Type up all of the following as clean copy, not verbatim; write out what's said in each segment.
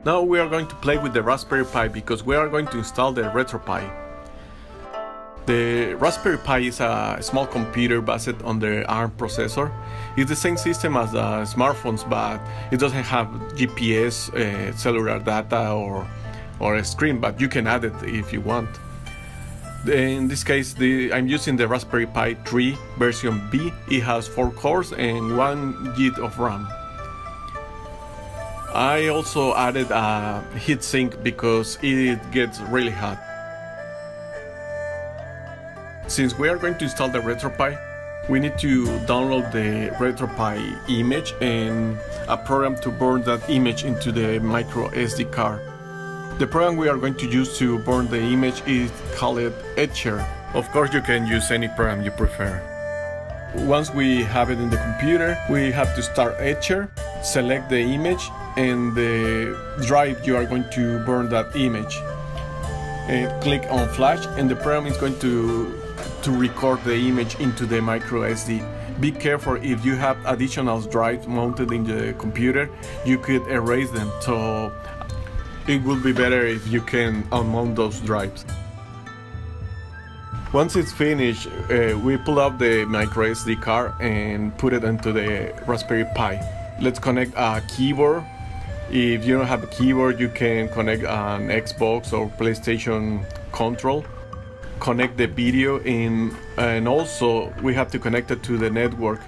Now we are going to play with the Raspberry Pi because we are going to install the RETROPI. The Raspberry Pi is a small computer based on the ARM processor. It's the same system as the smartphones, but it doesn't have GPS, cellular data, or a screen, but you can add it if you want. In this case, I'm using the Raspberry Pi 3 version B. It has 4 cores and 1 GB of RAM. I also added a heatsink because it gets really hot. Since we are going to install the RETROPI, we need to download the RETROPI image and a program to burn that image into the micro SD card. The program we are going to use to burn the image is called Etcher. Of course, you can use any program you prefer. Once we have it in the computer, we have to start Etcher, select the image and the drive you are going to burn that image. Click on flash and the program is going to record the image into the micro SD. Be careful, if you have additional drives mounted in the computer, you could erase them, so it would be better if you can unmount those drives. Once it's finished, we pull out the micro SD card and put it into the Raspberry Pi. Let's connect a keyboard. If you don't have a keyboard, you can connect an Xbox or PlayStation control. Connect the video in, and also we have to connect it to the network.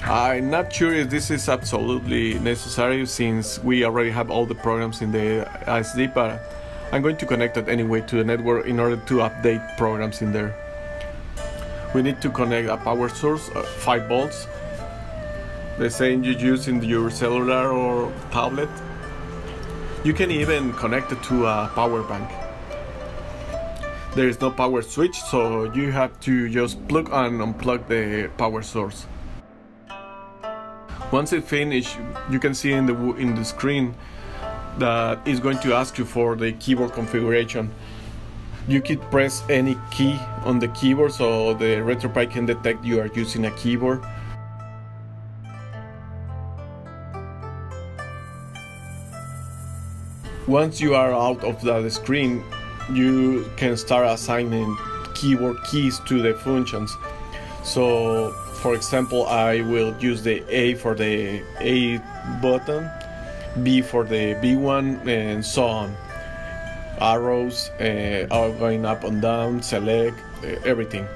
I'm not sure if this is absolutely necessary since we already have all the programs in the SD, but I'm going to connect it anyway to the network in order to update programs in there. We need to connect a power source, 5 volts, the same you use in your cellular or tablet. You can even connect it to a power bank. There is no power switch, so you have to just plug and unplug the power source. Once it's finished, you can see in the screen that it's going to ask you for the keyboard configuration. You could press any key on the keyboard so the RETROPI can detect you are using a keyboard. Once you are out of the screen, you can start assigning keyboard keys to the functions. So, for example, I will use the A for the A button, B for the B one, and so on. Arrows are going up and down, select, everything.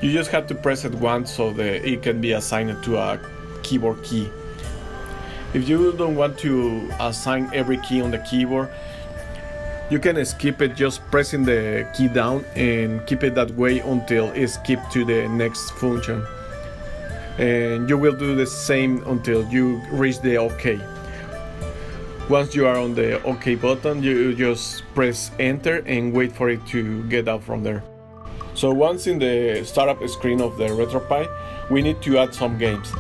You just have to press it once so that it can be assigned to a keyboard key. If you don't want to assign every key on the keyboard, you can skip it just pressing the key down and keep it that way until it's skipped to the next function. And you will do the same until you reach the OK. Once you are on the OK button, you just press enter and wait for it to get out from there. So once in the startup screen of the RETROPI, we need to add some games.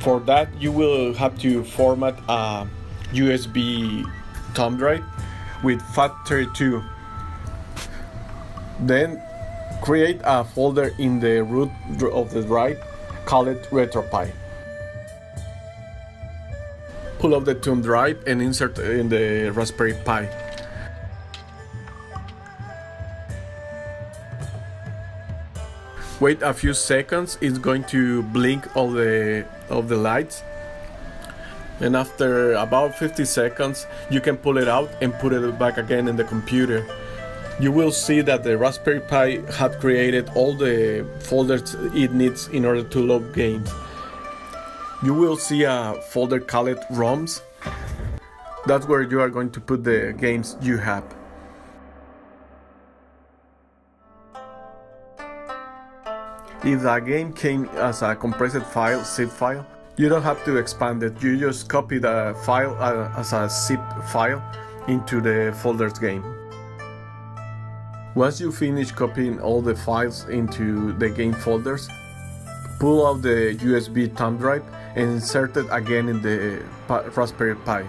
For that, you will have to format a USB thumb drive with FAT32. Then create a folder in the root of the drive, call it RETROPI. Pull up the thumb drive and insert it in the Raspberry Pi. Wait a few seconds, it's going to blink all the lights. And after about 50 seconds, you can pull it out and put it back again in the computer. You will see that the Raspberry Pi had created all the folders it needs in order to load games. You will see a folder called ROMs. That's where you are going to put the games you have. If the game came as a compressed file, zip file, you don't have to expand it. You just copy the file as a zip file into the folders game. Once you finish copying all the files into the game folders, pull out the USB thumb drive and insert it again in the Raspberry Pi.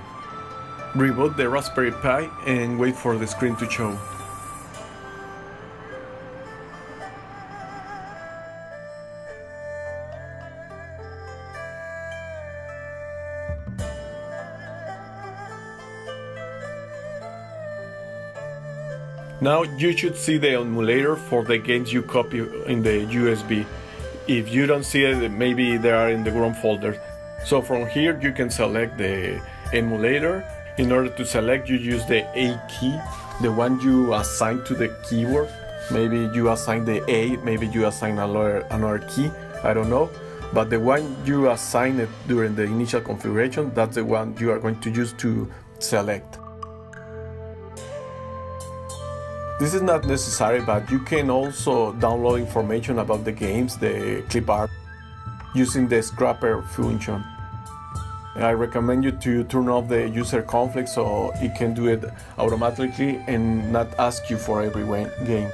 Reboot the Raspberry Pi and wait for the screen to show. Now you should see the emulator for the games you copy in the USB. If you don't see it, maybe they are in the ROM folder. So from here you can select the emulator. In order to select, you use the A key, the one you assign to the keyboard. Maybe you assign the A, maybe you assign another key, I don't know. But the one you assign it during the initial configuration, that's the one you are going to use to select. This is not necessary, but you can also download information about the games, the clip art, using the scrapper function. I recommend you to turn off the user conflict so it can do it automatically and not ask you for every game.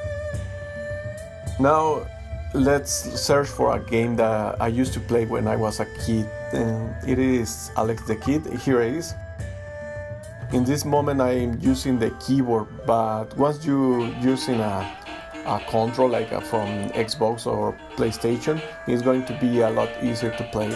Now let's search for a game that I used to play when I was a kid. It is Alex the Kid. Here it is. In this moment I am using the keyboard, but once you're using a control like from Xbox or PlayStation, it's going to be a lot easier to play.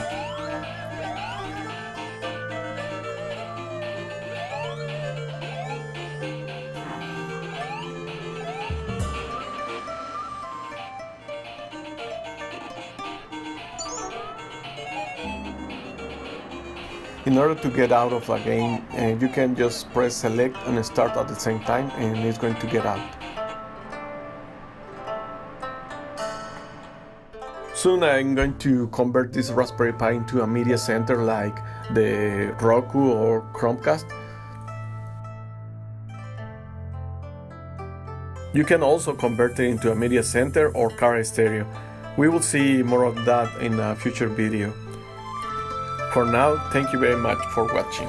In order to get out of a game, you can just press select and start at the same time, and it's going to get out. Soon I'm going to convert this Raspberry Pi into a media center like the Roku or Chromecast. You can also convert it into a media center or car stereo. We will see more of that in a future video. For now, thank you very much for watching.